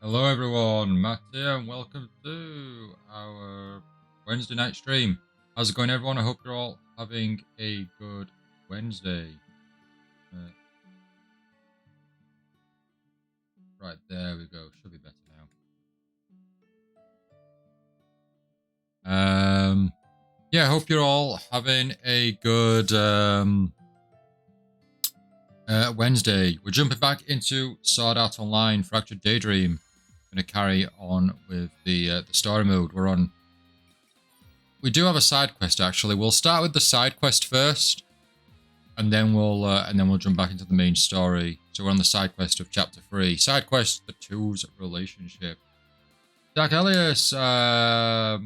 Hello everyone, Matt here and welcome to our Wednesday night stream. How's it going everyone? I hope you're all having a good Wednesday. Right, there we go. Should be better now. Yeah, I hope you're all having a good Wednesday. We're jumping back into Sword Art Online, Fractured Daydream. Going to carry on with the story mode. We do have a side quest actually. We'll start with the side quest first, and then we'll jump back into the main story. So we're on the side quest of chapter 3. Side quest: the Two's relationship. Jack Elias, Yuto,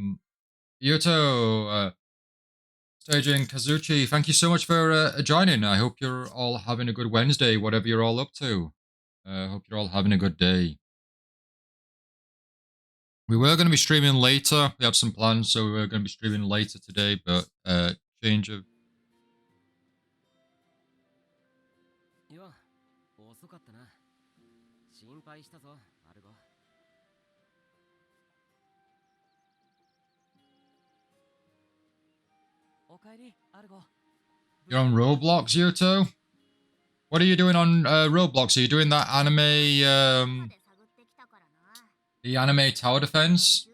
Staging Kazuchi, thank you so much for joining. I hope you're all having a good Wednesday, whatever you're all up to. I hope you're all having a good day. We were going to be streaming later. We have some plans, so we were going to be streaming later today, but change of... You're on Roblox, Yuto? What are you doing on Roblox? Are you doing that anime, the anime tower defense?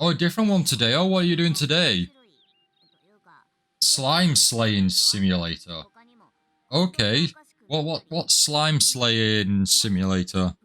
Oh, a different one today. Oh, what are you doing today? Slime slaying simulator. Okay. What slime slaying simulator?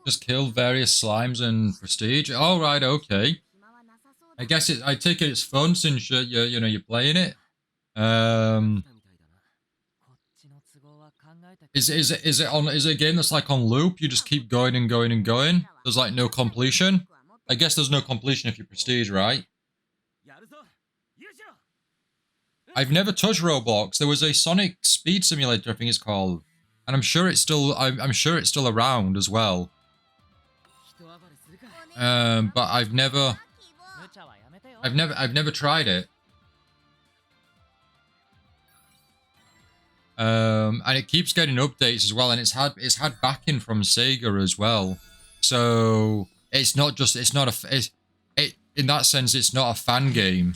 Just kill various slimes and prestige. All right, okay. I guess I take it it's fun since you're playing it. Is it a game that's like on loop? You just keep going and going and going. There's like no completion. I guess there's no completion if you prestige, right? I've never touched Roblox. There was a Sonic Speed Simulator, I think it's called, and I'm sure it's still around as well. But I've never tried it. And it keeps getting updates as well, and it's had backing from Sega as well. So in that sense, it's not a fan game.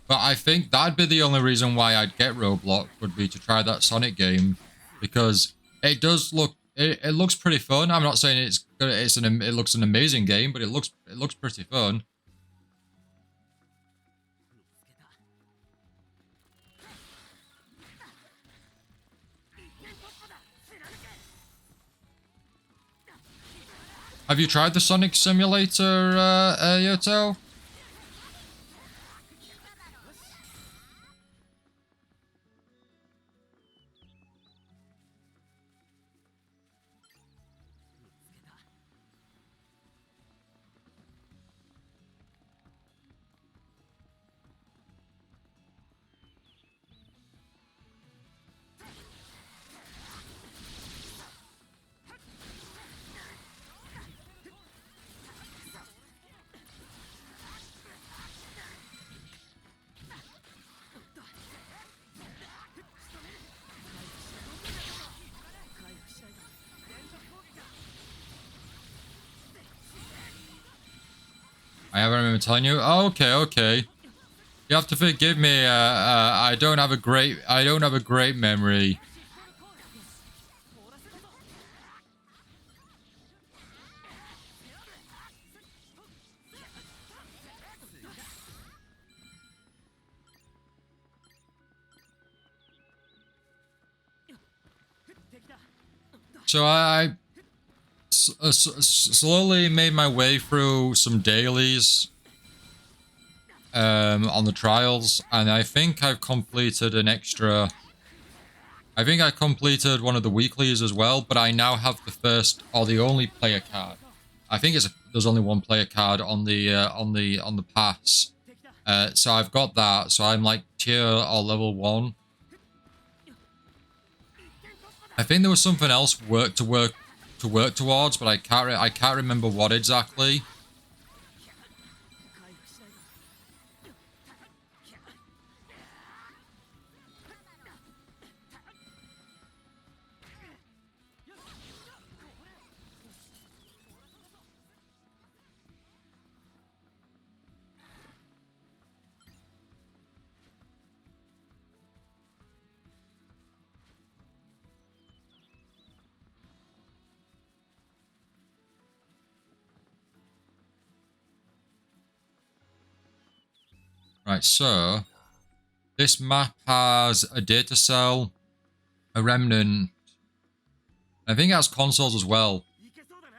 But I think that'd be the only reason why I'd get Roblox, would be to try that Sonic game, because it does look, it looks pretty fun. I'm not saying it looks an amazing game, but it looks pretty fun. Have you tried the Sonic Simulator, Yoto? I haven't remember telling you. Oh, okay. You have to forgive me. I don't have a great memory. So I slowly made my way through some dailies. on the trials, and I think I've completed an extra. I think I completed one of the weeklies as well, but I now have the first or the only player card. I think there's only one player card on the pass. So I've got that. So I'm like tier or level 1. I think there was something else work towards, but I can't remember what exactly. Right, so this map has a data cell, a remnant. I think it has consoles as well.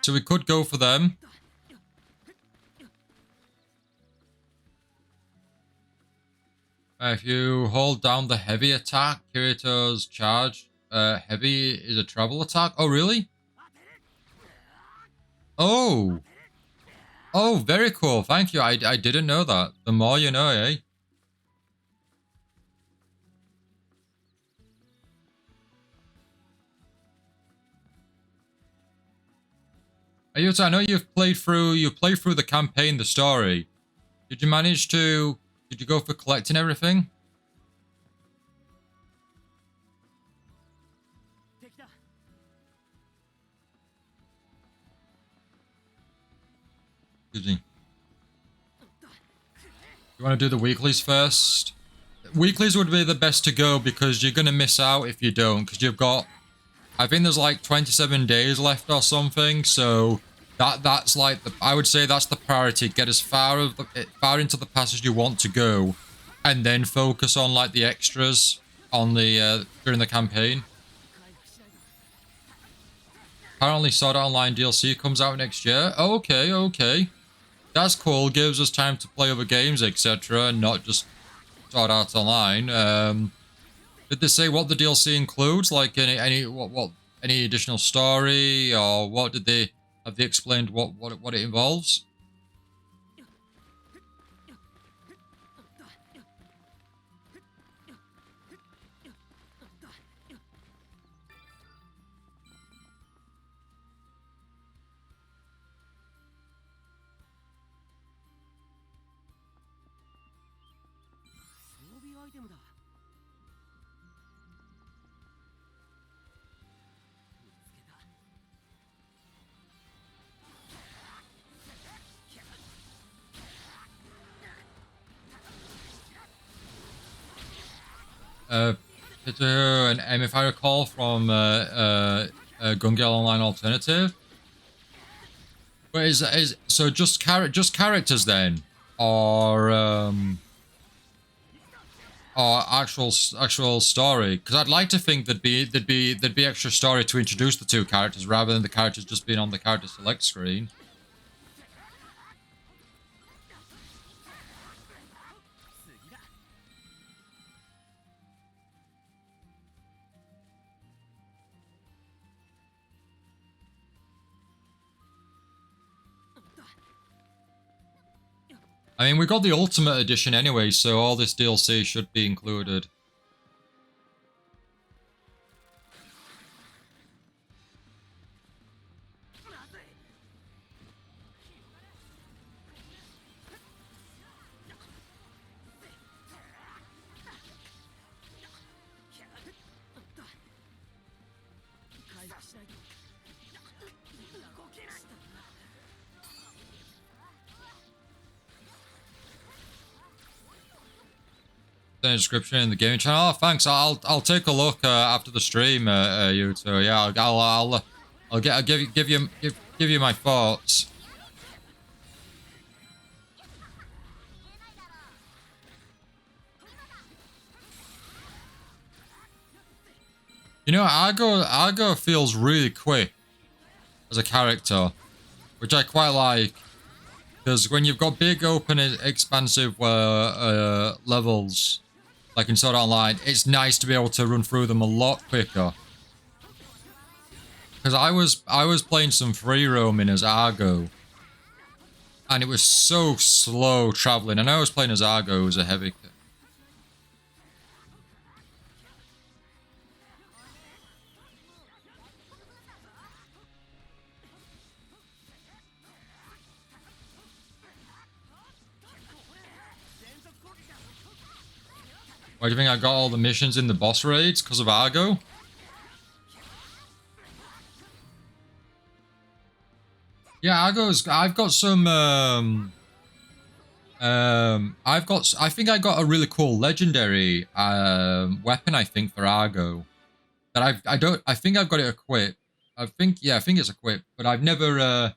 So we could go for them. If you hold down the heavy attack, Kirito's charge, heavy is a travel attack. Oh, really? Oh. Oh, very cool. Thank you. I didn't know that. The more you know, eh? I know you played through the campaign, the story. Did you go for collecting everything? Excuse me. You want to do the weeklies first? Weeklies would be the best to go because you're going to miss out if you don't, because you've got, I think there's like 27 days left or something, so that's like, I would say that's the priority. Get as far into the pass as you want to go, and then focus on like the extras on the during the campaign. Apparently Sword Art Online DLC comes out next year. Oh, okay. That's cool. Gives us time to play other games, etc., and not just Sword Art Online. Did they say what the DLC includes? Like any additional story, or what have they explained what it involves? And if I recall from Gun Gale Online Alternative, but is so just characters then, or actual story? Because I'd like to think there'd be extra story to introduce the two characters rather than the characters just being on the character select screen. I mean, we got the Ultimate Edition anyway, so all this DLC should be included. The description in the gaming channel. Oh, thanks. I'll take a look after the stream, you two. Yeah, I'll give you my thoughts. You know, Argo feels really quick as a character, which I quite like. Because when you've got big, open, expansive levels, like in Sword Art Online, it's nice to be able to run through them a lot quicker. Because I was playing some free roaming as Argo, and it was so slow traveling. And I was playing as Argo as a heavy. Why do you think I got all the missions in the boss raids? Because of Argo? Yeah, I've got some, I think I got a really cool legendary, weapon, I think, for Argo. That I think I've got it equipped. I think it's equipped, but I've never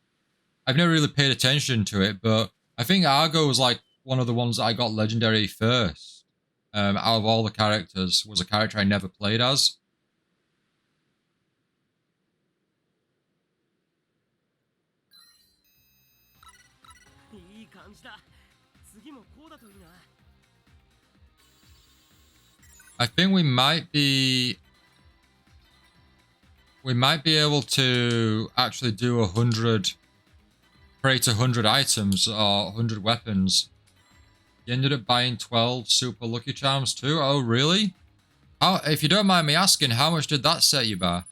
really paid attention to it, but I think Argo was like one of the ones that I got legendary first. Out of all the characters, was a character I never played as. I think we might be able to actually do 100, create 100 items or 100 weapons. You ended up buying 12 super lucky charms too? Oh, really? How, if you don't mind me asking, how much did that set you back?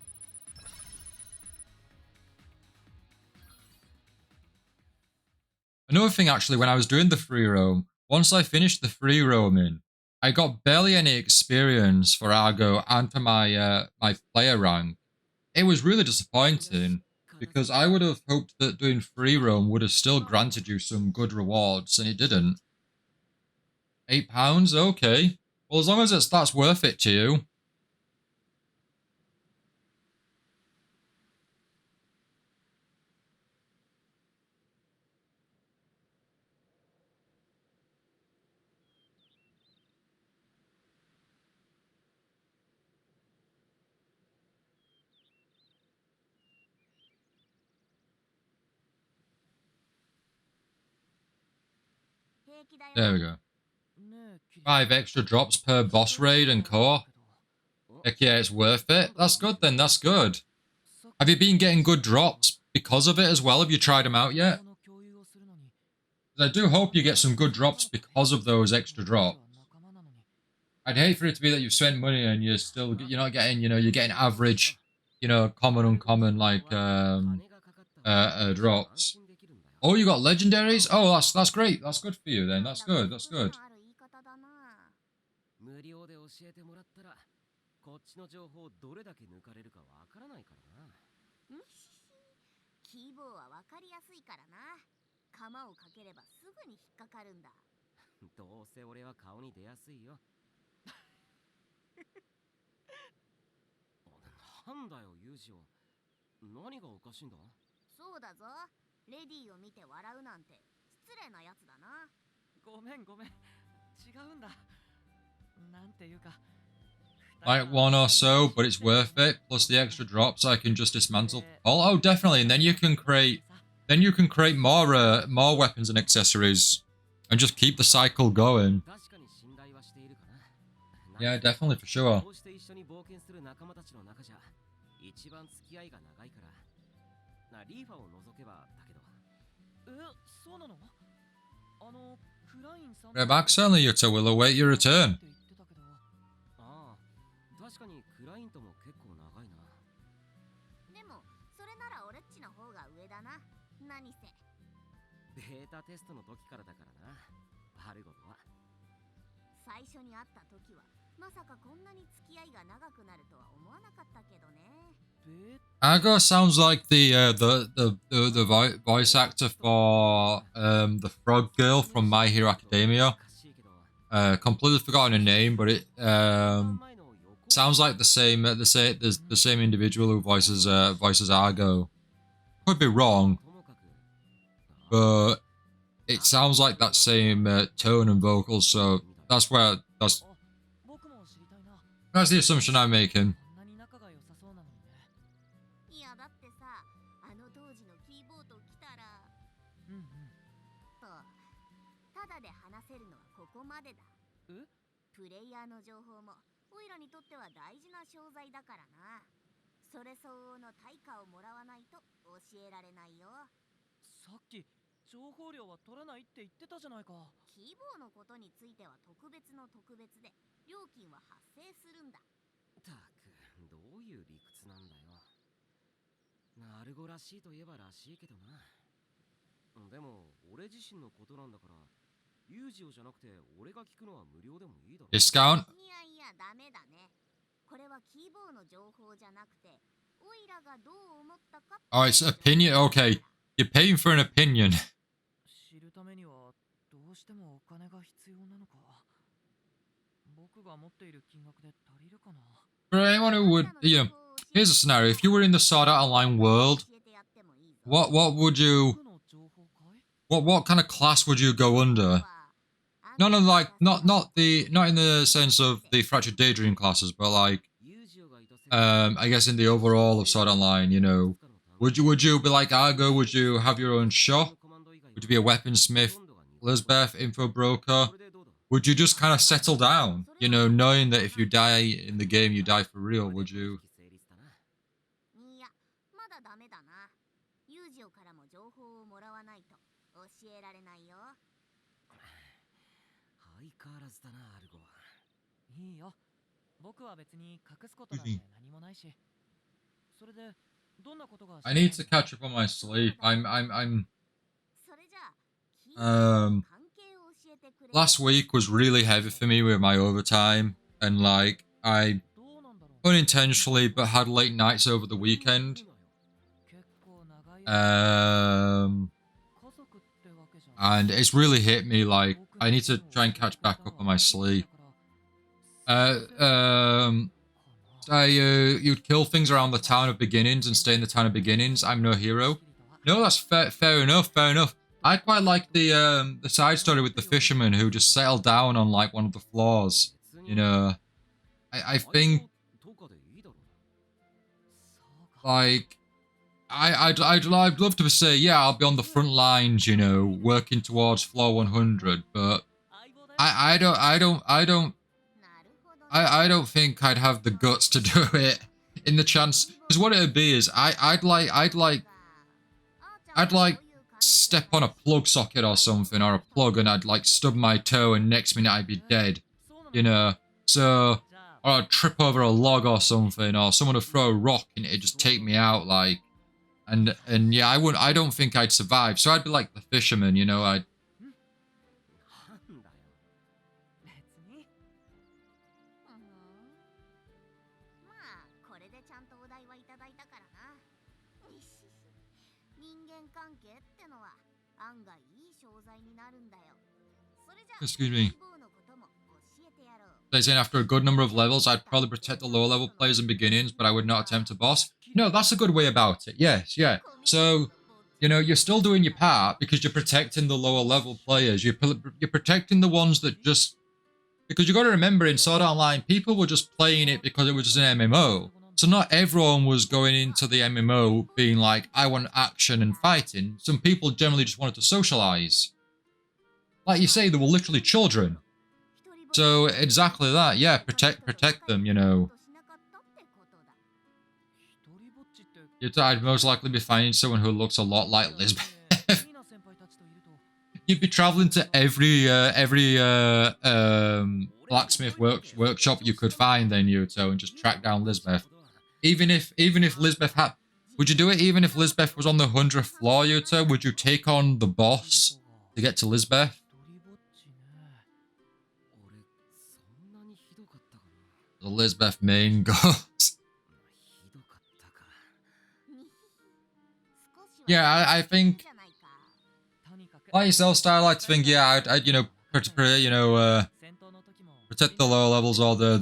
Another thing, actually, when I was doing the free roam, once I finished the free roaming, I got barely any experience for Argo and for my my player rank. It was really disappointing because I would have hoped that doing free roam would have still granted you some good rewards, and it didn't. £8? Okay. Well, as long as that's worth it to you. There we go. 5 extra drops per boss raid and core. Heck yeah, it's worth it. That's good then, that's good. Have you been getting good drops because of it as well? Have you tried them out yet? I do hope you get some good drops because of those extra drops. I'd hate for it to be that you've spent money and you're not getting, you're getting average, common, uncommon, like, drops. Oh, you got legendaries? Oh, that's great. That's good for you then. That's good. That's good. 無料で教えてもらったらこっちの情報どれだけ抜かれるかわからないからな。キーボーはわかりやすいからな。鎌をかければすぐに引っかかるんだ。どうせ俺は顔に出やすいよ。なんだよユージオ。何がおかしいんだ？そうだぞ。レディーを見て笑うなんて失礼なやつだな。ごめんごめん。違うんだ。なんていうか。Like 1 or so, but it's worth it. Plus the extra drops, I can just dismantle. Oh, definitely. And then you can create more weapons and accessories, and just keep the cycle going. Yeah, definitely for sure. Max only Yuta will await your return. 確かにクラインとも結構長いな。でもそれなら俺っちの方が上だな。何せベータテストの時からだからな。あることは最初に会った時はまさかこんなに付き合いが長くなるとは思わなかったけどね。Argo sounds like the voice actor for the frog girl from My Hero Academia. Completely forgotten her name, but it sounds like the same individual who voices Argo. Could be wrong, but it sounds like that same tone and vocals. So that's the assumption I'm making. ただで話せるのはここまでだ。プレイヤーの情報もオイラにとっては大事な商材だからな。それ相応の対価をもらわないと教えられないよ。さっき情報料は取らないって言ってたじゃないか。キーボーのことについては特別の特別で料金は発生するんだ。たく、どういう理屈なんだよ。ナルゴらしいといえばらしいけどな。でも俺自身のことなんだから、ユージオじゃなくて俺が聞くのは無料でもいいだろ。Discount? いやいや、ダメだね。これはキーボーの情報じゃなくて、オイラがどう思ったか。Oh, it's opinion. Okay, you're paying for an opinion. 知るためにはどうしてもお金が必要なのか。僕が持っている金額で足りるかな。 For anyone who would, you know, here's a scenario. If you were in the Sword Art Online world, what would you, what kind of class would you go under? Not like not in the sense of the Fractured Daydream classes, but like, I guess in the overall of Sword Art Online, you know, would you be like Argo? Would you have your own shop? Would you be a weaponsmith, Lisbeth, info broker? Would you just kind of settle down, you know, knowing that if you die in the game, you die for real? Would you? いや、まだダメだな。ユージオからも情報をもらわないと教えられないよ。相変わらずだな、アルゴは。いいよ。僕は別に隠すことなんて何もないし。それでどんなことが。I need to catch up on my sleep. I'm. それじゃあ、Last week was really heavy for me with my overtime, and like I unintentionally but had late nights over the weekend. And it's really hit me. Like I need to try and catch back up on my sleep. You'd kill things around the town of beginnings and stay in the town of beginnings. I'm no hero. No, that's fair enough. Fair enough. I quite like the side story with the fisherman who just settled down on like one of the floors. You know, I think like I'd love to say, yeah, I'll be on the front lines, you know, working towards floor 100, but I don't think I'd have the guts to do it in the chance, because what it'd be is I'd like step on a plug socket or something, or a plug, and I'd like stub my toe and next minute I'd be dead, you know. So, or I'd trip over a log or something, or someone would throw a rock and it'd just take me out, like, and yeah, I don't think I'd survive. So I'd be like the fisherman, you know. I'd. 関係ってのは案外いい商材になるんだよ。それじゃあ、 Excuse me. They saying after a good number of levels, I'd probably protect the lower level players and beginnings, but I would not attempt a boss. No, that's a good way about it. Yes, yeah. So, you know, you're still doing your part because you're protecting the lower level players. You're protecting the ones that just... Because you got to remember, in Sword Art Online, people were just playing it because it was just an MMO. So not everyone was going into the MMO being like, I want action and fighting. Some people generally just wanted to socialize. Like you say, they were literally children. So exactly that, yeah, protect them, you know. I'd most likely be finding someone who looks a lot like Lisbeth. You'd be traveling to every blacksmith workshop you could find then, Yuto, and just track down Lisbeth. Even if Lisbeth had... Would you do it even if Lisbeth was on the 100th floor, Yuto? Would you take on the boss to get to Lisbeth? The Lisbeth main goals. Yeah, I think... Like yourself, Star, I like to think, yeah, I'd you know, protect the lower levels or the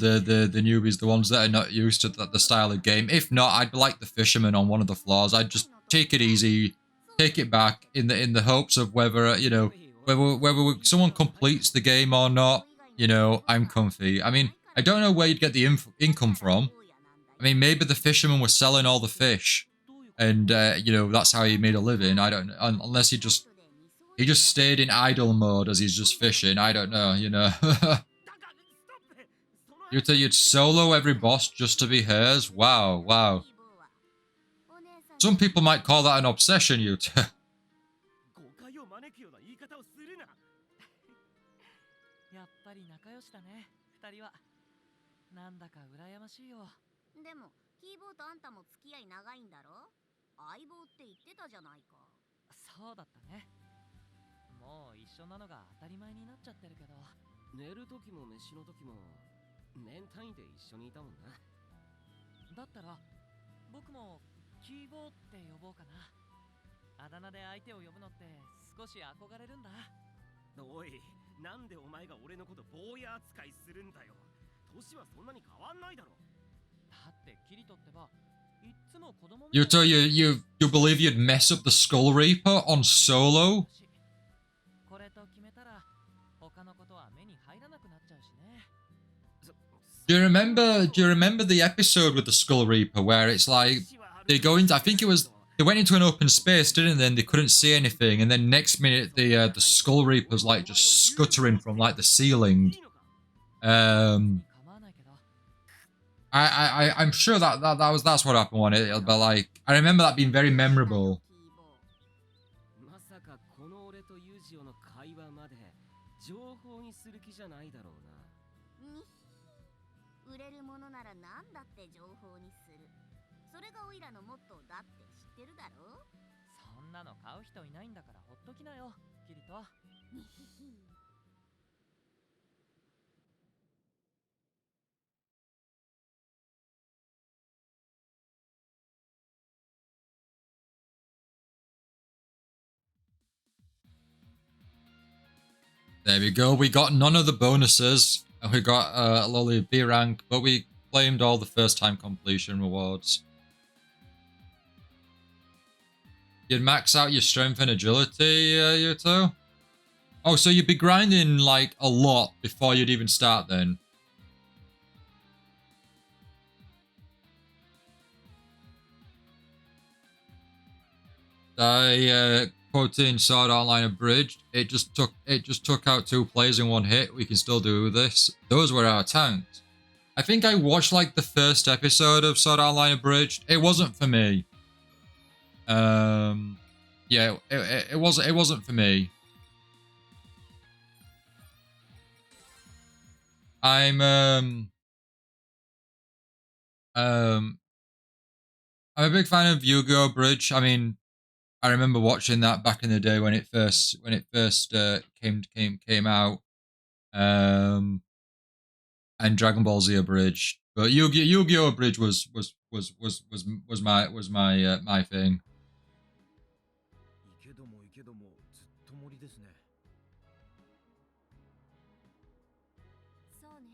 newbies, the ones that are not used to the style of game. If not, I'd be like the fisherman on one of the floors. I'd just take it easy, take it back in the hopes of whether, you know, whether someone completes the game or not, you know, I'm comfy. I mean, I don't know where you'd get the income from. I mean, maybe the fisherman was selling all the fish and, you know, that's how he made a living. I don't know, unless he just He just stayed in idle mode as he's just fishing. I don't know, you know. Yuta, you'd solo every boss just to be hers? Wow, wow. Some people might call that an obsession, Yuta. やっぱり仲良しだね、二人は。なんだか羨ましいよ。でもヒーボーとあんたも付き合い長いんだろ。相棒って言ってたじゃないか。そうだったね。もう一緒なのが当たり前になっちゃってるけど。寝る時も飯の時も年単位で一緒にいたもんな。だったら僕もキーボーって呼ぼうかな。あだ名で相手を呼ぶのって少し憧れるんだ。おい、なんでお前が俺のこと坊や扱いするんだよ。年はそんなに変わんないだろ。だってキリトってばいっつも子供みたいな。Yuta, you believe you'd mess up the Skull Reaper on solo? これと決めたら他のことは目に入らなくなっちゃうしね。Do you remember the episode with the Skull Reaper where it's like they go into, I think it was, they went into an open space, didn't they? And they couldn't see anything, and then next minute the Skull Reaper's like just scuttering from like the ceiling. I'm sure that's what happened on it, but like I remember that being very memorable. まさかこの俺とユージオの会話まで情報にする気じゃないだろうな。売れるものなら何だって情報にする。それがオイラのモットーだって知ってるだろ。そんなの買う人いないんだからほっときなよ、キリト。There we go. We got none of the bonuses. And we got a lowly B rank, but we claimed all the first time completion rewards. You'd max out your strength and agility, Yuto? Oh, so you'd be grinding like a lot before you'd even start then. Quoting Sword Art Online Abridged, it just took out 2 players in one hit. We can still do this. Those were our tanks. I think I watched like the first episode of Sword Art Online Abridged. It wasn't for me. Yeah, it wasn't for me. I'm a big fan of Yu-Gi-Oh! Bridge. I mean, I remember watching that back in the day when it first came out, and Dragon Ball Z Abridged. But Yu-Gi-Oh! Abridged was my thing. そうね。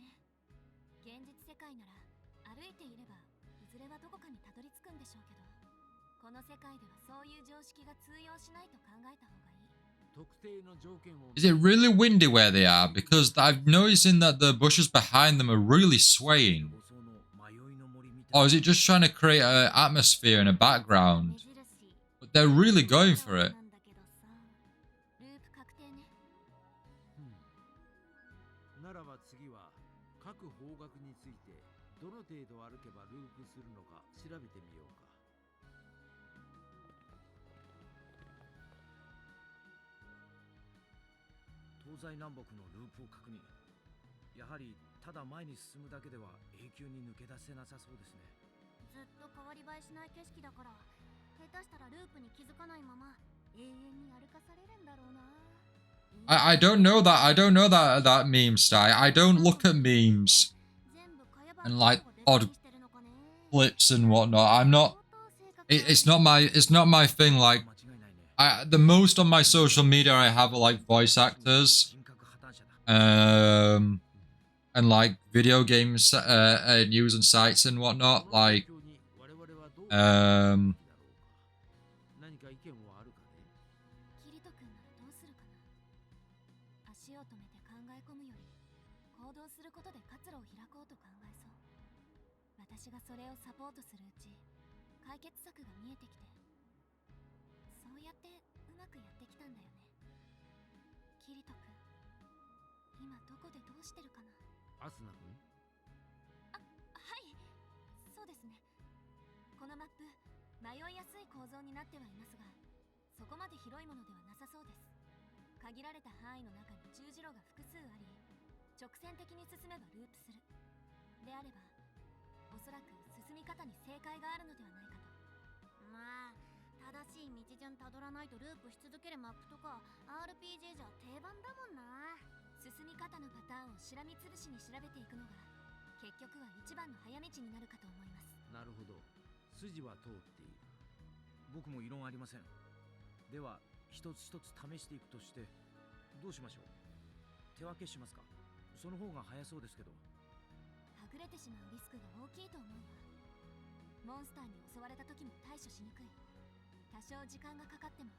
現実世界なら歩いていればいずれはどこかにたどり着くんでしょうけど、この世界ではそういう常識が通用しないと考えた方がいい。 Is it really windy where they are? Because I've noticing that the bushes behind them are really swaying. Or is it just trying to create an atmosphere and a background? But they're really going for it. ならば次は各方角についてどの程度歩けばループするのか調べてみようか。東西南北のループを確認。やはりただ前に進むだけでは永久に抜け出せなさそうですね。ずっと変わり映えしない景色だから、下手したらループに気づかないまま永遠に歩かされるんだろうな。I don't know that. I don't know that meme style. I don't look at memes and like odd clips and whatnot. I'm not. It's not my thing. Like, the most on my social media I have are like voice actors, and like video games, news and sites and whatnot. Like, キリト君ならどうするかな。足を止めて考え込むより行動することで活路を開こうと考えそう。私がそれをサポートするうち解決策が見えてきて、そうやってうまくやってきたんだよね。キリト君、今どこでどうしてるかな。アスナ君。はい、そうですね。このマップ、迷いやすい構造になってはいますが、そこまで広いものではなさそうです。限られた範囲の中に十字路が複数あり、直線的に進めばループする。であれば、おそらく進み方に正解があるのではないかと。まあ、正しい道順たどらないとループし続けるマップとか RPG じゃ定番だもんな。進み方のパターンをしらみつぶしに調べていくのが結局は一番の早道になるかと思います。なるほど、筋は通っている。僕も異論ありません。では一つ一つ試していくとして、どうしましょう。手分けしますか。その方が早そうですけど。はぐれてしまうリスクが大きいと思うわ。モンスターに襲われた時も対処しにくい。多少時間がかかっても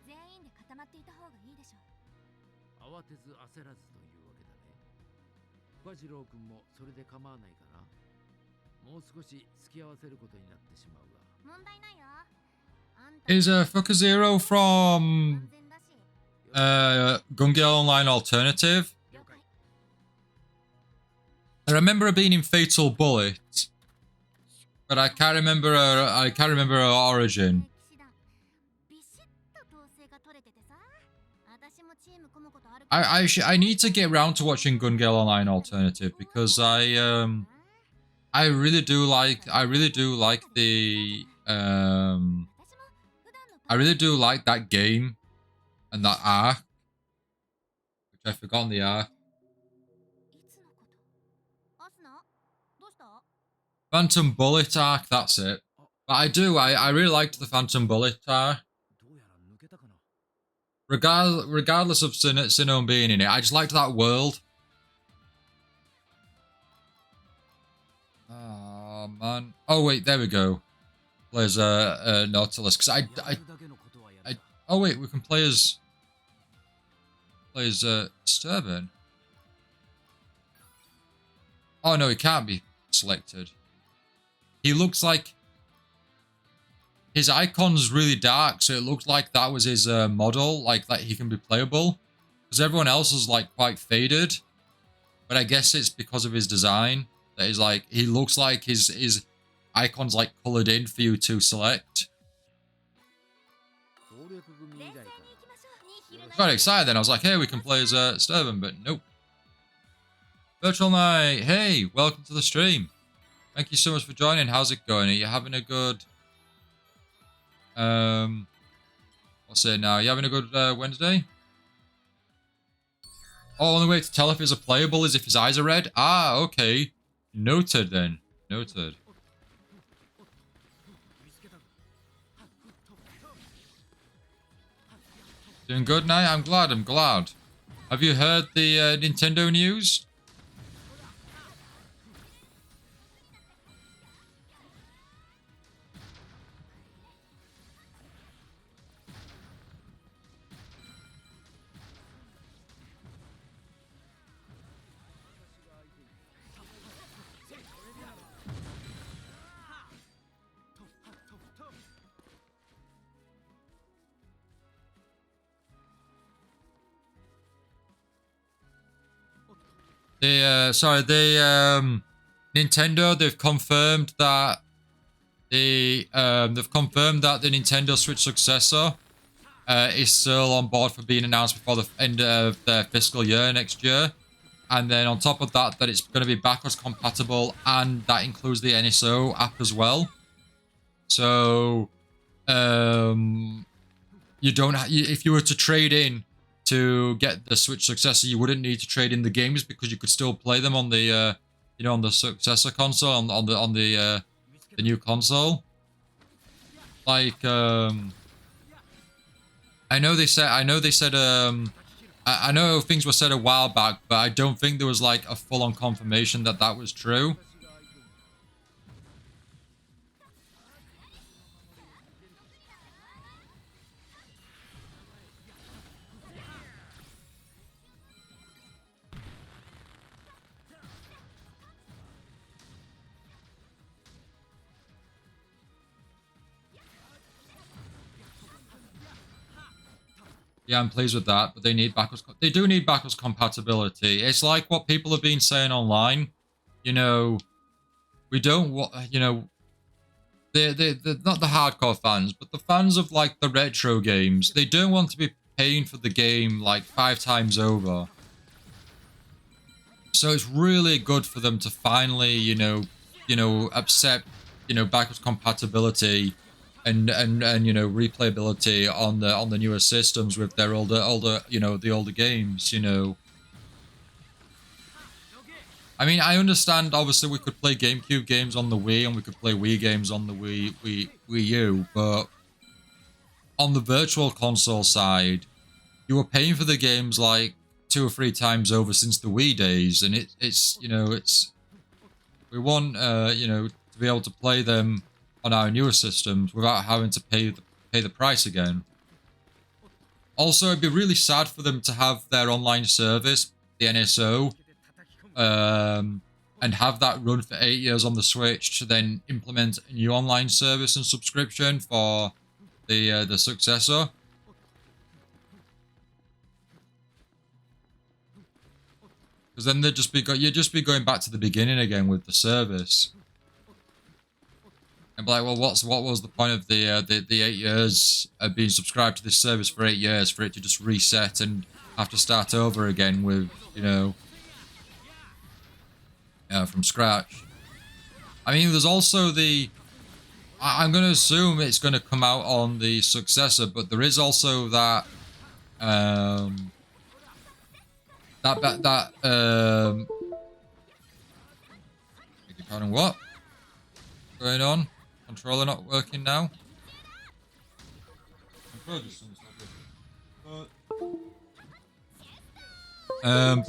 全員で固まっていた方がいいでしょう。慌てず焦らずというわけだね。深次郎君もそれで構わないかな。もう少し付き合わせることになってしまうが。問題ないよ。 Is Fucker Zero from Gun Gale Online Alternative? I remember her being in Fatal Bullet, but I can't remember her. I can't remember her origin. I need to get around to watching Gun Gale Online Alternative because I really do like the I really do like that game and that arc, which I've forgotten the arc. Phantom Bullet arc, that's it. But I really liked the Phantom Bullet arc. Regardless of Sinnoh being in it, I just liked that world. Oh man. Oh wait, there we go. Play as Nautilus, because I oh wait, we can play as Sturban. Oh no, he can't be selected. He looks like his icon's really dark, so it looks like that was his model, like that he can be playable. Because everyone else is like quite faded, but I guess it's because of his design that he's like he looks like his icon's like colored in for you to select. Got excited then. I was like, hey, we can play as Sturban, but nope. Virtual Knight, hey, welcome to the stream. Thank you so much for joining. How's it going? Are you having a good what's it now? Are you having a good Wednesday? Oh, only way to tell if he's a playable is if his eyes are red. Ah, okay. Noted then. Noted. Doing good now? I'm glad. Have you heard the Nintendo news? Nintendo, they've confirmed that the Nintendo Switch successor is still on board for being announced before the end of their fiscal year next year. And then on top of that, that it's going to be backwards compatible, and that includes the NSO app as well. So, you don't if you were to trade in to get the Switch successor, you wouldn't need to trade in the games because you could still play them on the on the successor console, on the new console. Like I know things were said a while back, but I don't think there was like a full-on confirmation that that was true. Yeah, I'm pleased with that, but they need backwards. They do need backwards compatibility. It's like what people have been saying online. You know, we don't want. You know, the not the hardcore fans, but the fans of like the retro games. They don't want to be paying for the game like 5 times over. So it's really good for them to finally, accept, backwards compatibility and replayability on the newer systems with their older the older games. I mean, I understand. Obviously, we could play GameCube games on the Wii, and we could play Wii games on the Wii U. But on the Virtual Console side, you were paying for the games like 2 or 3 times over since the Wii days, and it's we want to be able to play them on our newer systems without having to pay the price again. Also, it'd be really sad for them to have their online service, the NSO, and have that run for 8 years on the Switch to then implement a new online service and subscription for the successor. Because then you'd just be going back to the beginning again with the service. And be like, well, what was the point of the 8 years of being subscribed to this service for 8 years for it to just reset and have to start over again with, from scratch? I mean, there's also I'm going to assume it's going to come out on the successor, but there is also that, pardon, what? What's going on? Controller not working now? But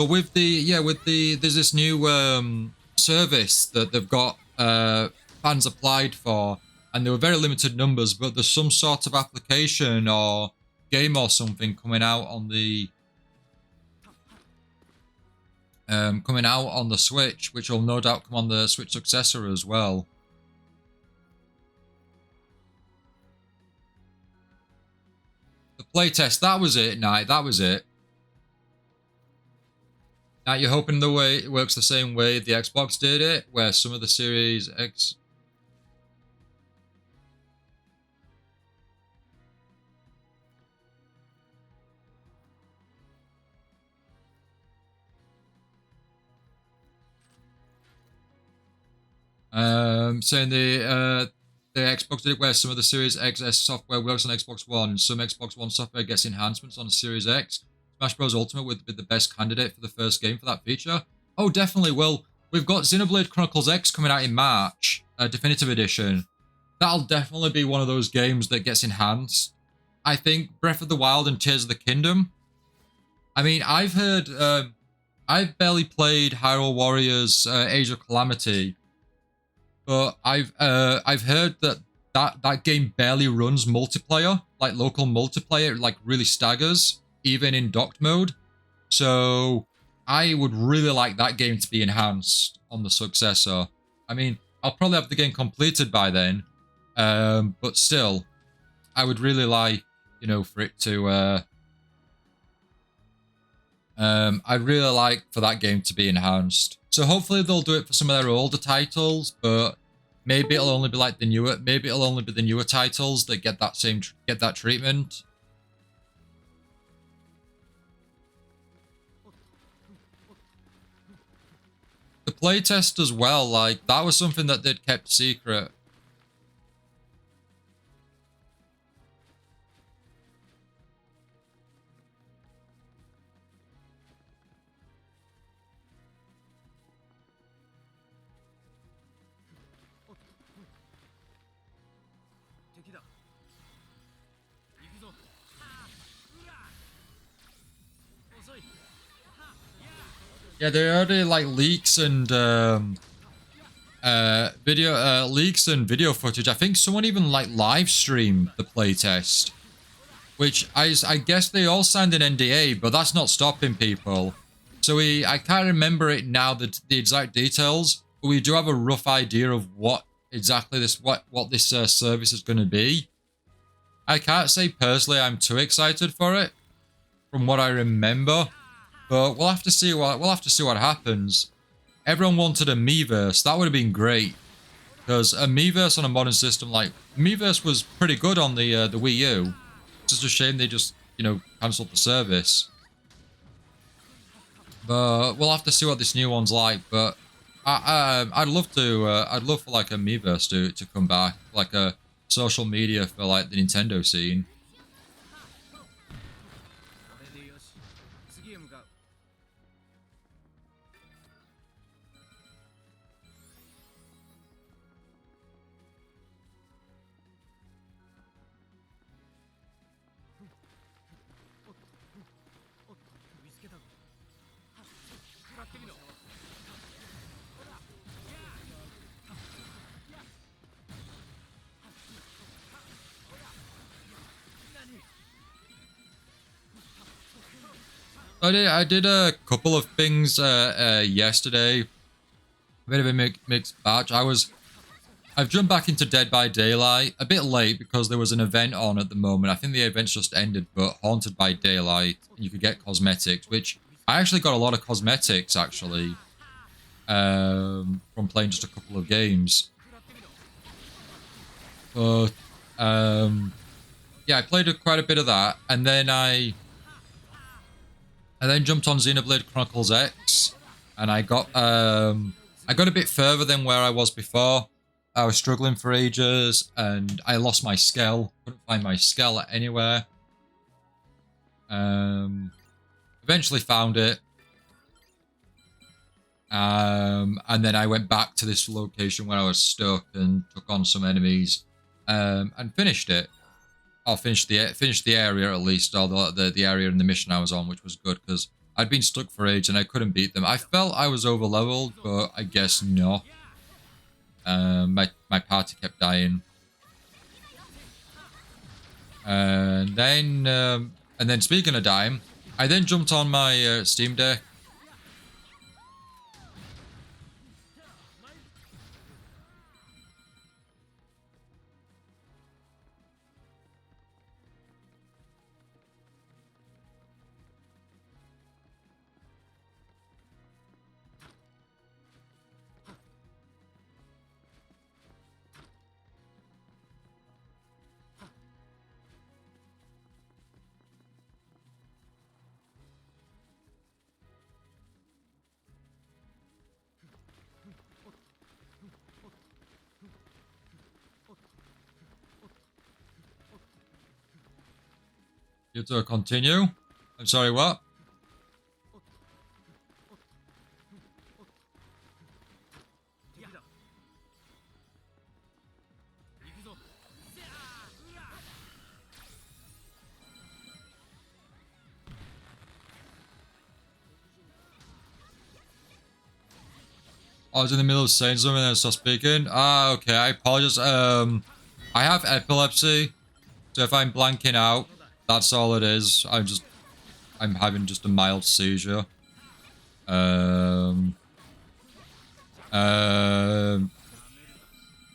with there's this new service that they've got fans applied for, and there were very limited numbers, but there's some sort of application or game or something coming out on the Switch, which will no doubt come on the Switch successor as well. The playtest, that was it, Knight, that was it. Now you're hoping the way it works the same way the Xbox did it, where some of the Series X... saying the Xbox did it where some of the Series XS software works on Xbox One. Some Xbox One software gets enhancements on Series X. Smash Bros. Ultimate would be the best candidate for the first game for that feature. Oh, definitely. Well, we've got Xenoblade Chronicles X coming out in March, Definitive Edition. That'll definitely be one of those games that gets enhanced. I think Breath of the Wild and Tears of the Kingdom. I mean, I've heard... I've barely played Hyrule Warriors Age of Calamity, but I've heard that game barely runs multiplayer, like local multiplayer, like really staggers, even in docked mode. So I would really like that game to be enhanced on the successor. I mean, I'll probably have the game completed by then, but still, I would really like, for it to... I'd really like for that game to be enhanced. So hopefully they'll do it for some of their older titles, but maybe it'll only be like the newer. Maybe it'll only be the newer titles that get that treatment. The playtest as well, like that was something that they'd kept secret. Yeah, there are already like leaks and video footage. I think someone even like live streamed the playtest, which I guess they all signed an NDA, but that's not stopping people. So I can't remember it now, the exact details, but we do have a rough idea of what exactly this service is going to be. I can't say personally I'm too excited for it, from what I remember. But we'll have to see what happens. Everyone wanted a Miiverse. That would have been great. Because a Miiverse on a modern system, like Miiverse was pretty good on the Wii U. It's just a shame they just, you know, cancelled the service. But we'll have to see what this new one's like. But I'd love for like a Miiverse to come back, like a social media for like the Nintendo scene. これでよし。次へ向かう。おっと、見つけたぞ。食らってみろ。I did a couple of things yesterday. A bit of a mixed batch. I've jumped back into Dead by Daylight a bit late because there was an event on at the moment. I think the event's just ended, but Haunted by Daylight, you could get cosmetics, which I actually got a lot of cosmetics actually from playing just a couple of games. But yeah, I played quite a bit of that, and then I jumped on Xenoblade Chronicles X, and I got a bit further than where I was before. I was struggling for ages, and I lost my Skell. Couldn't find my Skell anywhere. Eventually found it. And then I went back to this location where I was stuck and took on some enemies, and finished it. I'll finish the area at least, or the area in the mission I was on, which was good because I'd been stuck for ages and I couldn't beat them. I felt I was over leveled, but I guess not. My party kept dying, and then speaking of dying, I then jumped on my Steam Deck. You to continue? I'm sorry, what? I was in the middle of saying something and I stopped speaking. Ah, okay, I apologize. I have epilepsy, so if I'm blanking out, that's all it is. I'm having just a mild seizure. Hoping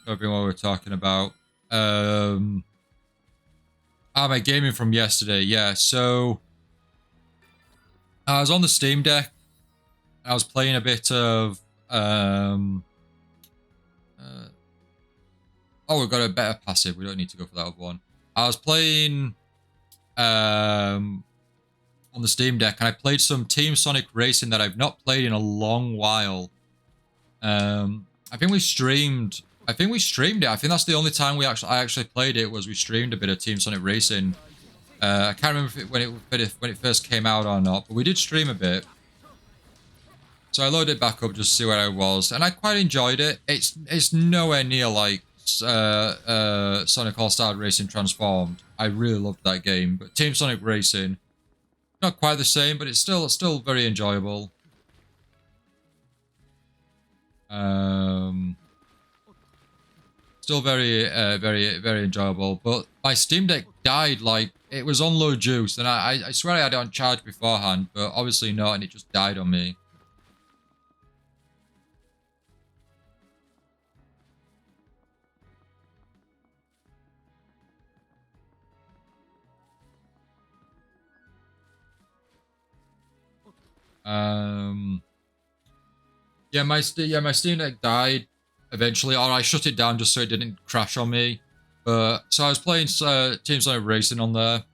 what we're talking about. My gaming from yesterday. Yeah, so I was on the Steam Deck. I was playing a bit of oh, we've got a better passive. We don't need to go for that other one. I was playing on the Steam Deck, and I played some Team Sonic Racing that I've not played in a long while. I think we streamed it. I think that's the only time I actually played it, was we streamed a bit of Team Sonic Racing. I can't remember when it first came out or not, but we did stream a bit. So I loaded it back up just to see where I was, and I quite enjoyed it. It's nowhere near like Sonic All-Star Racing Transformed. I really loved that game, but Team Sonic Racing, not quite the same, but it's still very enjoyable. Still very enjoyable. But my Steam Deck died, like it was on low juice, and I swear I had it on charge beforehand, but obviously not, and it just died on me. Yeah, my Steam Deck died eventually, or I shut it down just so it didn't crash on me. But so I was playing Team Sonic Racing on there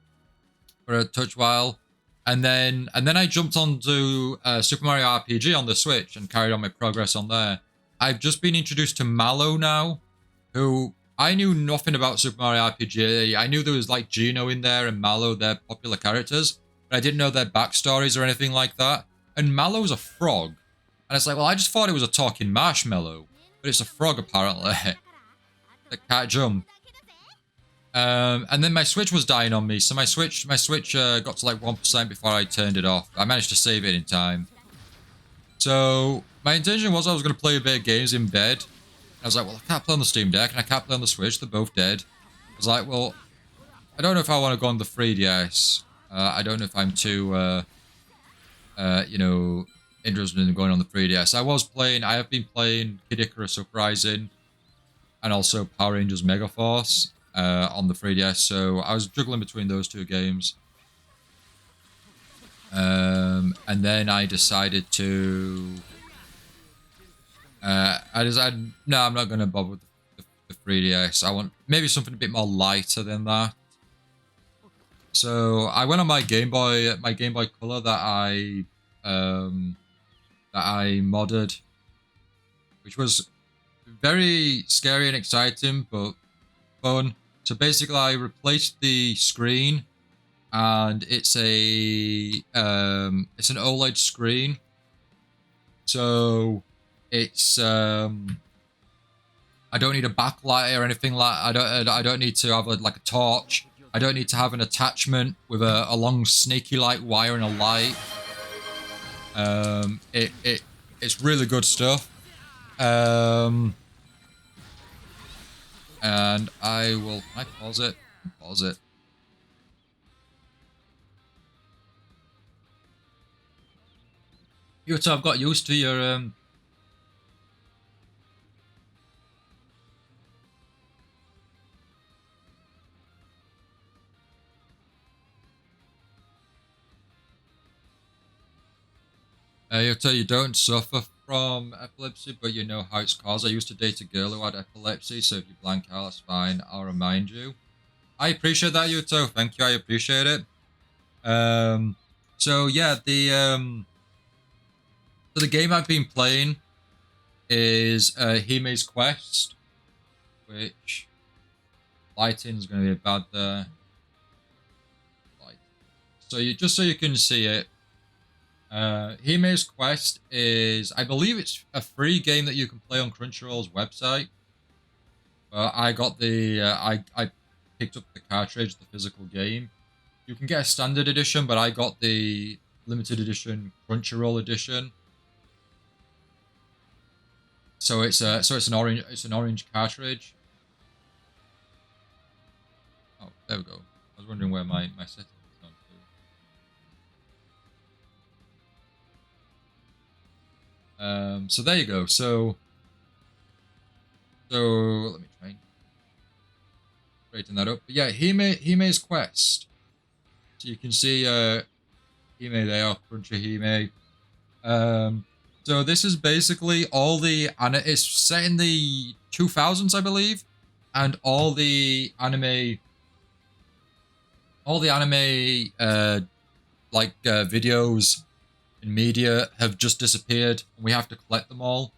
for a touch while, and then I jumped onto Super Mario RPG on the Switch and carried on my progress on there. I've just been introduced to Mallow now, who I knew nothing about Super Mario RPG. I knew there was like Geno in there and Mallow, they're popular characters, but I didn't know their backstories or anything like that. And Mallow's a frog. And it's like, well, I just thought it was a talking marshmallow, but it's a frog apparently that can't jump. And then my Switch was dying on me, so my Switch got to like 1% before I turned it off. I managed to save it in time. So my intention was I was going to play a bit of games in bed. I was like, well, I can't play on the Steam Deck and I can't play on the Switch. They're both dead. I was like, well, I don't know if I want to go on the 3DS. I don't know if I'm too, you know, interested in going on the 3DS. I have been playing Kid Icarus Uprising and also Power Rangers Megaforce on the 3DS. So I was juggling between those two games. And then I decided to... I decided, no, I'm not going to bother with the 3DS. I want maybe something a bit more lighter than that. So I went on my Game Boy Color that I modded, which was very scary and exciting, but fun. So basically, I replaced the screen, and it's an OLED screen. So it's I don't need a backlight or anything like. I don't need to have like a torch. I don't need to have an attachment with a long snaky like wire and a light. It's really good stuff. And I will. Can I pause it? Pause it. So I've got used to your you don't suffer from epilepsy, but you know how it's caused. I used to date a girl who had epilepsy, so if you blank out, that's fine. I'll remind you. I appreciate that, Yuto. Thank you. I appreciate it. So yeah, so the game I've been playing is Hime's Quest, which lighting's going to be bad there. So you can see it. Hime's Quest is, I believe it's a free game that you can play on Crunchyroll's website. I got the, I picked up the cartridge, the physical game. You can get a standard edition, but I got the limited edition Crunchyroll edition. So it's an orange cartridge. Oh, there we go. I was wondering where my settings is on to. So there you go. So let me try and straighten that up. But yeah, Hime's Quest. So you can see Hime there, Crunchy Hime. So this is basically all the it's set in the 2000s, I believe, and all the anime videos and media have just disappeared, and we have to collect them all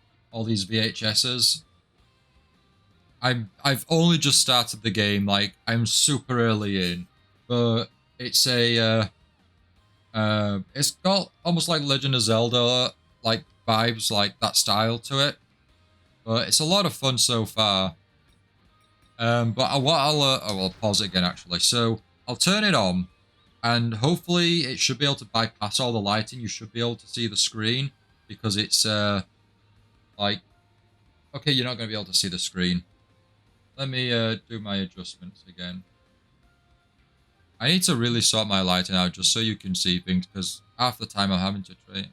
these VHSs. I've only just started the game, like I'm super early in, but it's it's got almost like Legend of Zelda like vibes, like that style to it, but it's a lot of fun so far. But I'll pause it again actually. So I'll turn it on, and hopefully it should be able to bypass all the lighting. You should be able to see the screen because it's like, okay, you're not going to be able to see the screen. Let me do my adjustments again. I need to really sort my lighting out just so you can see things, because half the time I'm having to trade.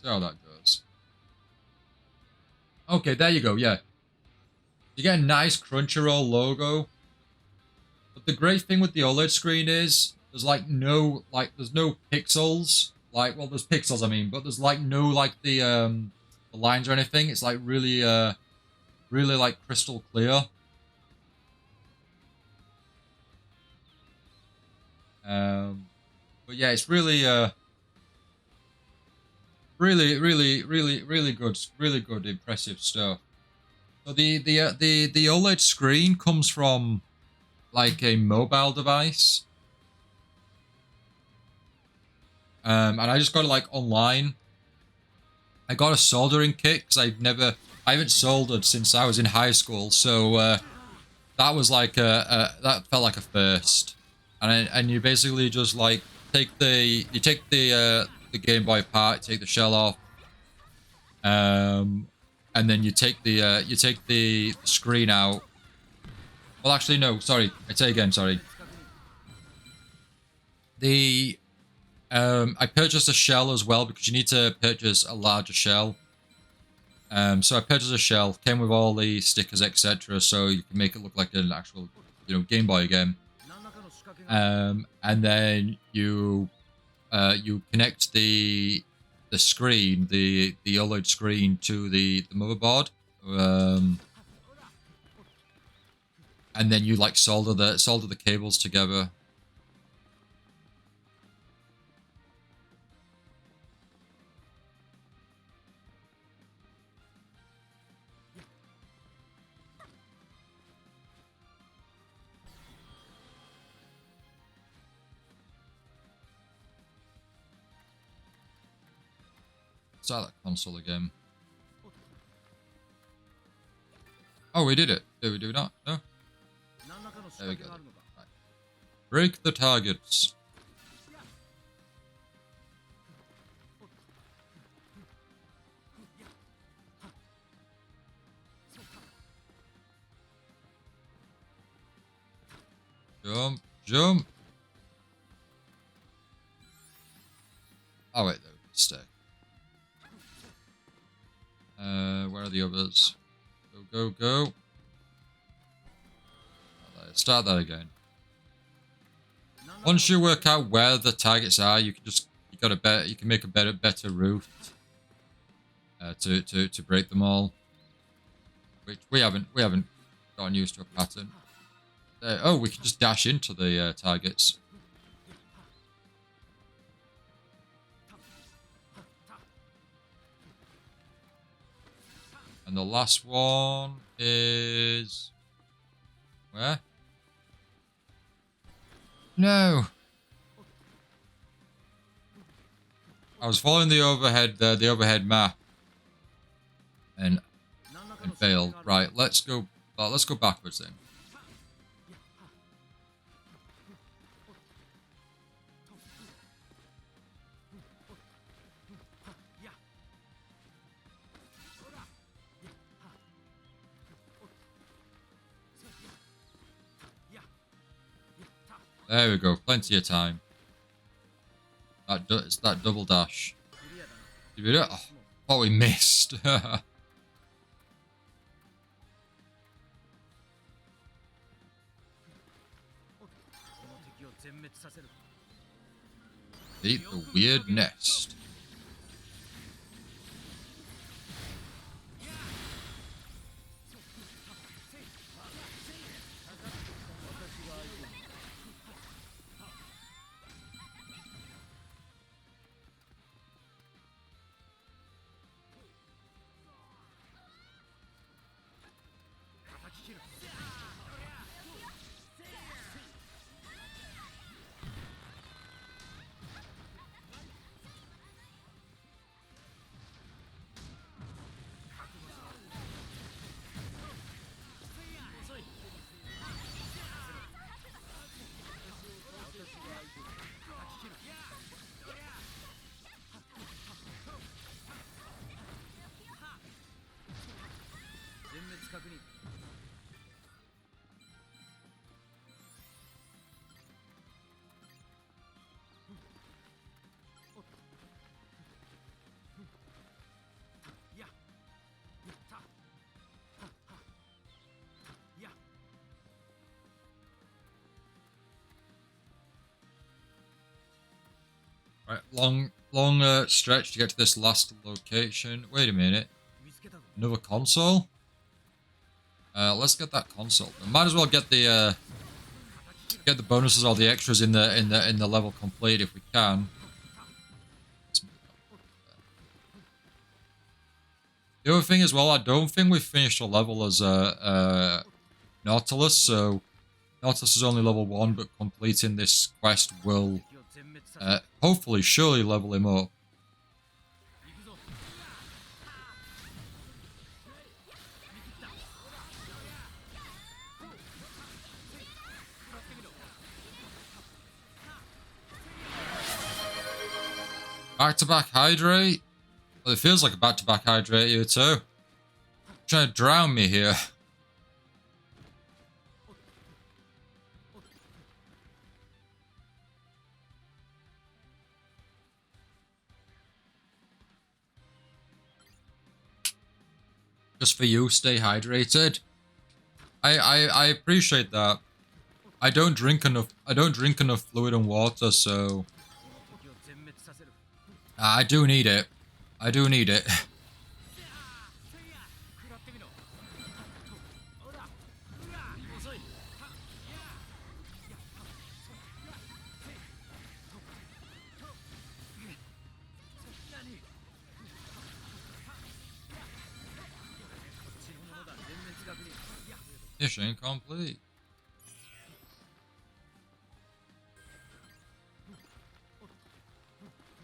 See how that goes. Okay, there you go. Yeah, you get a nice Crunchyroll logo. But the great thing with the OLED screen is there's no pixels. Well, there's pixels, I mean, but there's no the lines or anything. It's like really like crystal clear. But yeah, it's really really good, impressive stuff. So the OLED screen comes from like a mobile device, and I just got it like online. I got a soldering kit because I haven't soldered since I was in high school, so that was like that felt like a first. And you basically just like take the Game Boy apart, take the shell off, and then you take the screen out. Well, actually, no. Sorry, I say again. Sorry. I purchased a shell as well because you need to purchase a larger shell. So I purchased a shell, came with all the stickers, etc., so you can make it look like an actual, Game Boy game. And then you connect the screen, the OLED screen, to the motherboard, and then you like solder the cables together. Start that console again. Oh, we did it. Did we do that? No? There we go. Right. Break the targets. Jump, jump. Oh wait, there we go. Stay. Where are the others? Go, go, go. Start that again. Once you work out where the targets are, you can make a better route to break them all. Which we haven't gotten used to a pattern. Oh, we can just dash into the targets. And the last one is... Where? No! I was following the overhead map. And failed. Right, let's go backwards then. There we go, plenty of time. It's that double dash. Did we do it? Oh, we missed. Eat the weird nest. Right, long stretch to get to this last location. Wait a minute. Another console? Let's get that console. We might as well get the bonuses or the extras in the level complete if we can. The other thing as well, I don't think we've finished a level as Nautilus, so Nautilus is only level 1, but completing this quest will hopefully surely level him up. Back-to-back hydrate? Well, it feels like a back-to-back hydrate here too. Trying to drown me here. Just for you, stay hydrated. I appreciate that. I don't drink enough fluid and water, so I do need it. I do need it. Mission complete.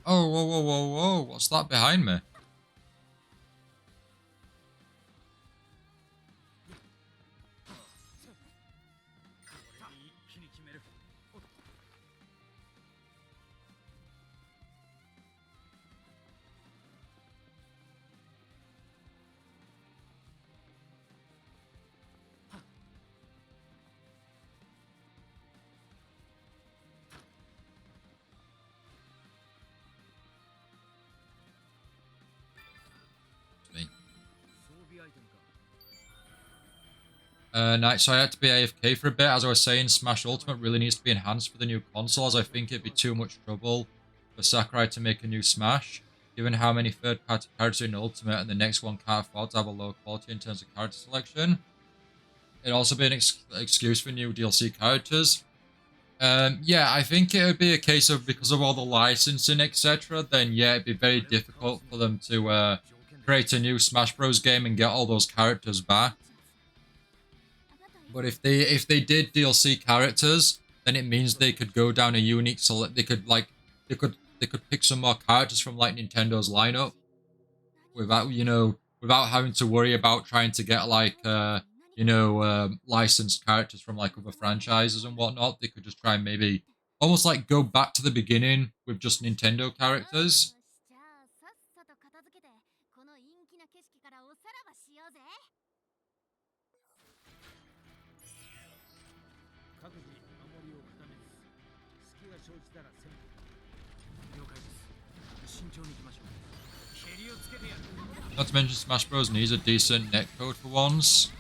Oh, whoa, whoa, whoa, whoa. What's that behind me? So I had to be AFK for a bit. As I was saying, Smash Ultimate really needs to be enhanced for the new console, as I think it'd be too much trouble for Sakurai to make a new Smash, given how many third-party characters are in Ultimate, and the next one can't afford to have a low quality in terms of character selection. It'd also be an excuse for new DLC characters. Yeah, I think it would be a case of, because of all the licensing, etc., then yeah, it'd be very difficult for them to create a new Smash Bros. Game and get all those characters back. But if they did DLC characters, then it means they could go down a unique select. They could pick some more characters from like Nintendo's lineup, without having to worry about trying to get like licensed characters from like other franchises and whatnot. They could just try and maybe almost like go back to the beginning with just Nintendo characters. Not to mention Smash Bros. Needs a decent netcode for once.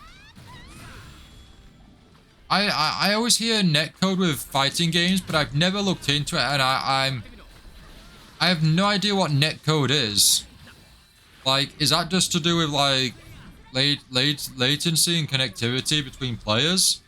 I always hear netcode with fighting games, but I've never looked into it, and I have no idea what netcode is. Like, is that just to do with like latency and connectivity between players?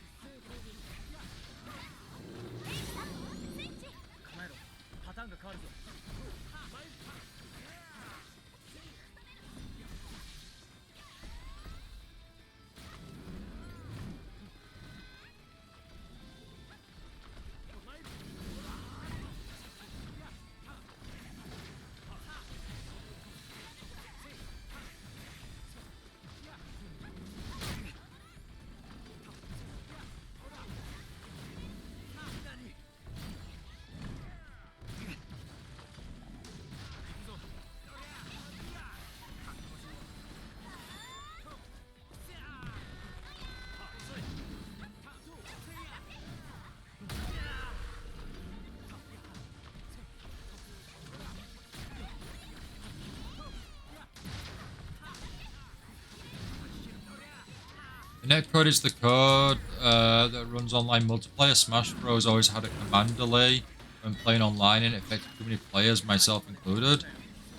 Netcode is the code that runs online multiplayer. Smash Bros. Always had a command delay when playing online and it affected too many players, myself included.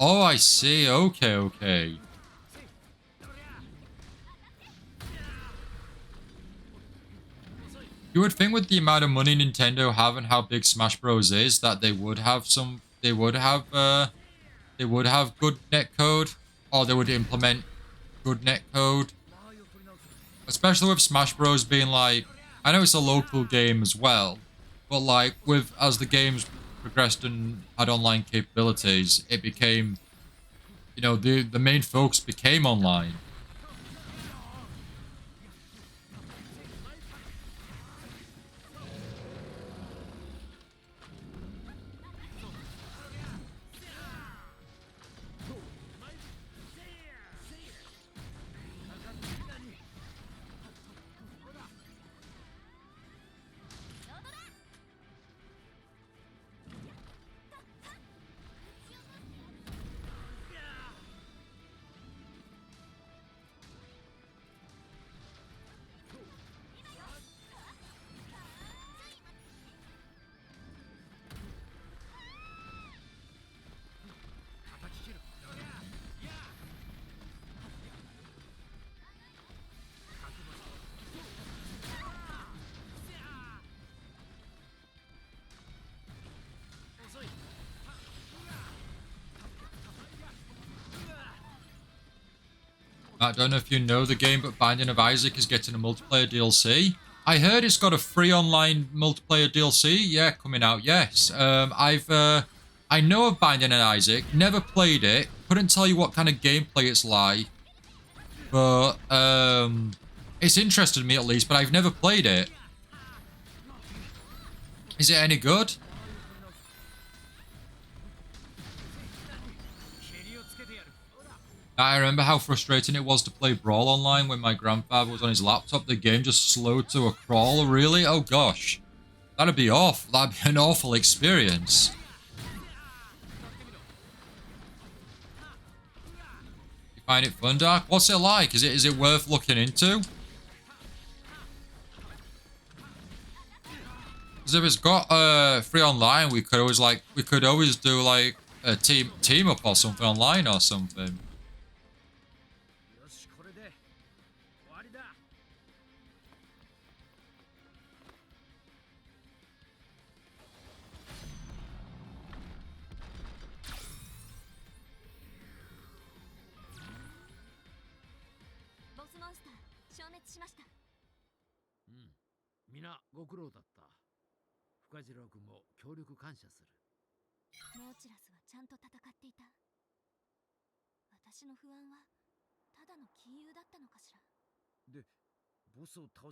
Oh, I see. Okay, okay. You would think with the amount of money Nintendo have and how big Smash Bros is that they would have good netcode, or they would implement good netcode. Especially with Smash Bros being like, I know it's a local game as well, but like with as the games progressed and had online capabilities, it became, you know, the main focus became online. I don't know if you know the game, but Binding of Isaac is getting a multiplayer DLC. I heard it's got a free online multiplayer DLC. Yeah, coming out. Yes. I know of Binding of Isaac. Never played it. Couldn't tell you what kind of gameplay it's like. But it's interested me at least. But I've never played it. Is it any good? I remember how frustrating it was to play Brawl online when my grandfather was on his laptop. The game just slowed to a crawl. Really? Oh gosh. That'd be awful. That'd be an awful experience. You find it fun, Dark? What's it like? Is it worth looking into? Because if it's got free online, we could always do like a team up or something online or something.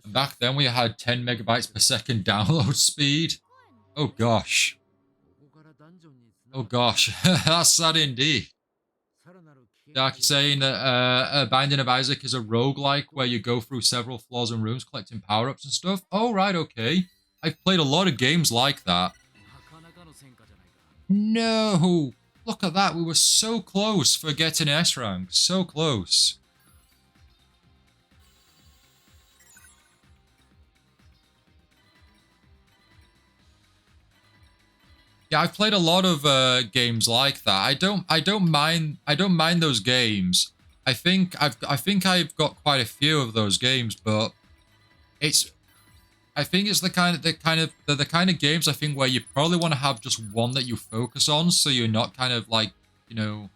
Back then we had 10 megabytes per second download speed. Oh gosh. Oh gosh. That's sad indeed. Dark saying that Binding of Isaac is a roguelike where you go through several floors and rooms collecting power-ups and stuff. Oh, right, okay. I've played a lot of games like that. No! Look at that, we were so close for getting S-rank. So close. Yeah, I've played a lot of games like that. I don't mind those games. I think I've got quite a few of those games, but I think it's the kind of games I think where you probably want to have just one that you focus on, so you're not kind of like, you know.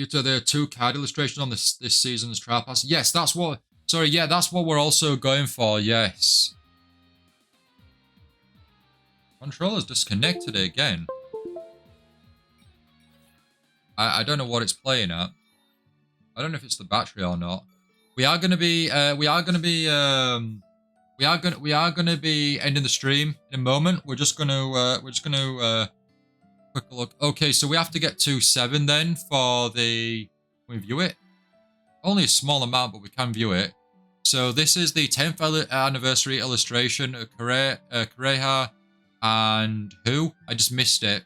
So there are 2 card illustrations on this season's Trial Pass. Yes, that's what. Sorry, yeah, that's what we're also going for. Yes. Controller's disconnected again. I don't know what it's playing at. I don't know if it's the battery or not. We are gonna be ending the stream in a moment. We're just gonna quick look. Okay, so we have to get to 7 then for the. Can we view it? Only a small amount, but we can view it. So this is the 10th anniversary illustration of Kureha and who? I just missed it.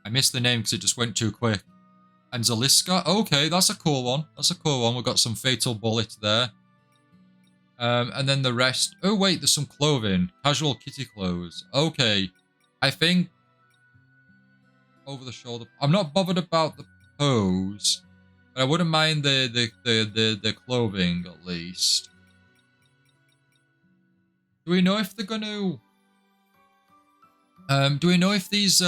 I missed the name because it just went too quick. And Zaliska. Okay, that's a cool one. That's a cool one. We've got some Fatal Bullet there. And then the rest. Oh, wait, there's some clothing. Casual kitty clothes. Okay. I think over the shoulder. I'm not bothered about the pose, but I wouldn't mind the clothing at least. Do we know if they're gonna? Do we know if these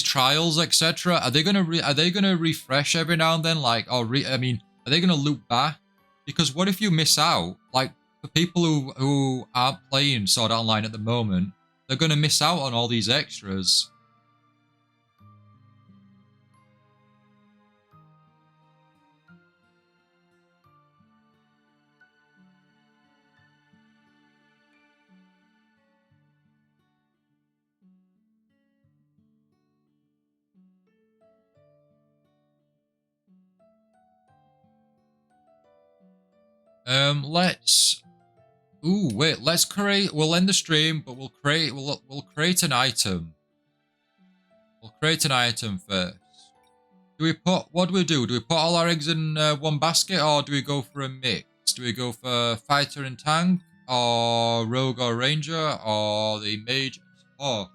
trials, etc., are they gonna refresh every now and then? Like, or I mean, are they gonna loop back? Because what if you miss out? Like, for people who aren't playing Sword Art Online at the moment, they're gonna miss out on all these extras. Let's. Ooh, wait. Let's create. We'll end the stream, but we'll create. We'll create an item. We'll create an item first. Do we put? What do we do? Do we put all our eggs in one basket, or do we go for a mix? Do we go for fighter and tank, or rogue or ranger, or the mage and support?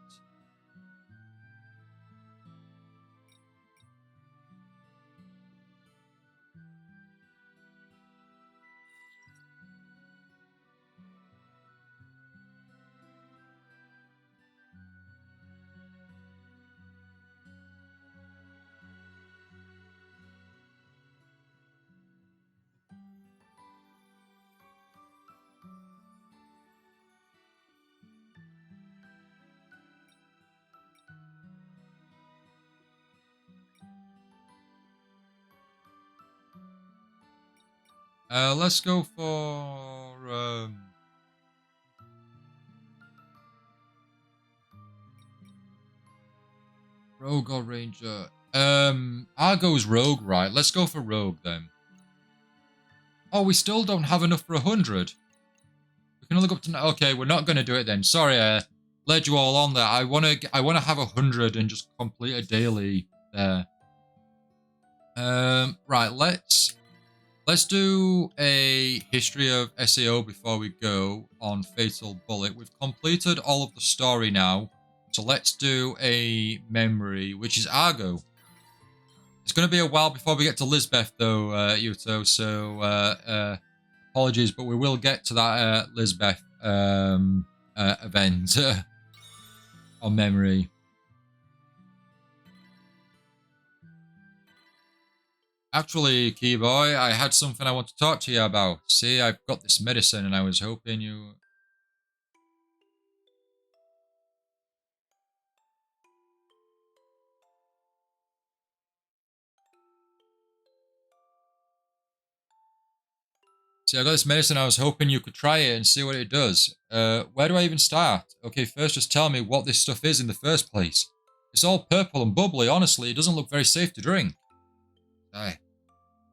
Let's go for rogue or ranger. Argo's rogue, right? Let's go for rogue then. Oh, we still don't have enough for 100. We can only go up to. Okay, we're not going to do it then. Sorry, led you all on there. I wanna have 100 and just complete a daily there. Right. Let's do a history of SAO before we go on Fatal Bullet. We've completed all of the story now, so let's do a memory, which is Argo. It's going to be a while before we get to Lisbeth, though, Yuto, so apologies, but we will get to that Lisbeth event on memory. Actually, Keyboy, I had something I want to talk to you about. See, I've got this medicine and I was hoping you... See, I got this medicine, I was hoping you could try it and see what it does. Where do I even start? Okay, first just tell me what this stuff is in the first place. It's all purple and bubbly, honestly, it doesn't look very safe to drink. Aye.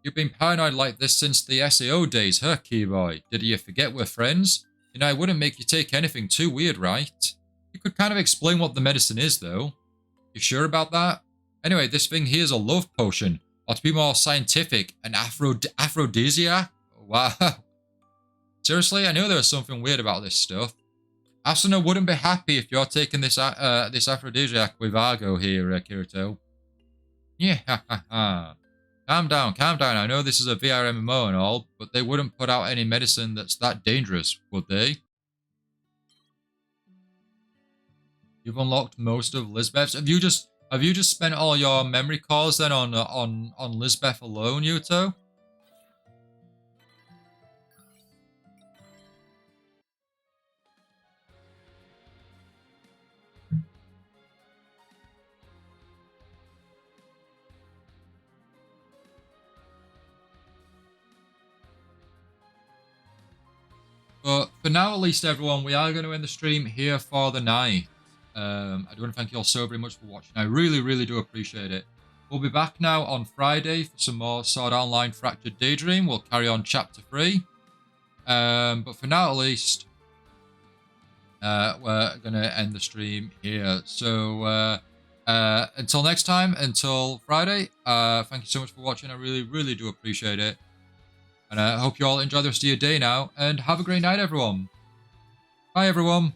You've been paranoid like this since the SAO days, huh, Keyboy? Did you forget we're friends? You know, I wouldn't make you take anything too weird, right? You could kind of explain what the medicine is, though. You sure about that? Anyway, this thing here is a love potion. Or to be more scientific, an aphrodisiac? Wow. Seriously, I knew there was something weird about this stuff. Asuna wouldn't be happy if you're taking this this aphrodisiac with Argo here, Kirito. Yeah, ha ha ha. Calm down. I know this is a VR MMO and all, but they wouldn't put out any medicine that's that dangerous, would they? You've unlocked most of Lisbeth's. Have you just spent all your memory cores then on Lisbeth alone, Yuto? But for now, at least, everyone, we are going to end the stream here for the night. I do want to thank you all so very much for watching. I really, really do appreciate it. We'll be back now on Friday for some more Sword Art Online Fractured Daydream. We'll carry on Chapter 3. But for now, at least, we're going to end the stream here. So until next time, until Friday, thank you so much for watching. I really, really do appreciate it. And I hope you all enjoy the rest of your day now. And have a great night, everyone. Bye, everyone.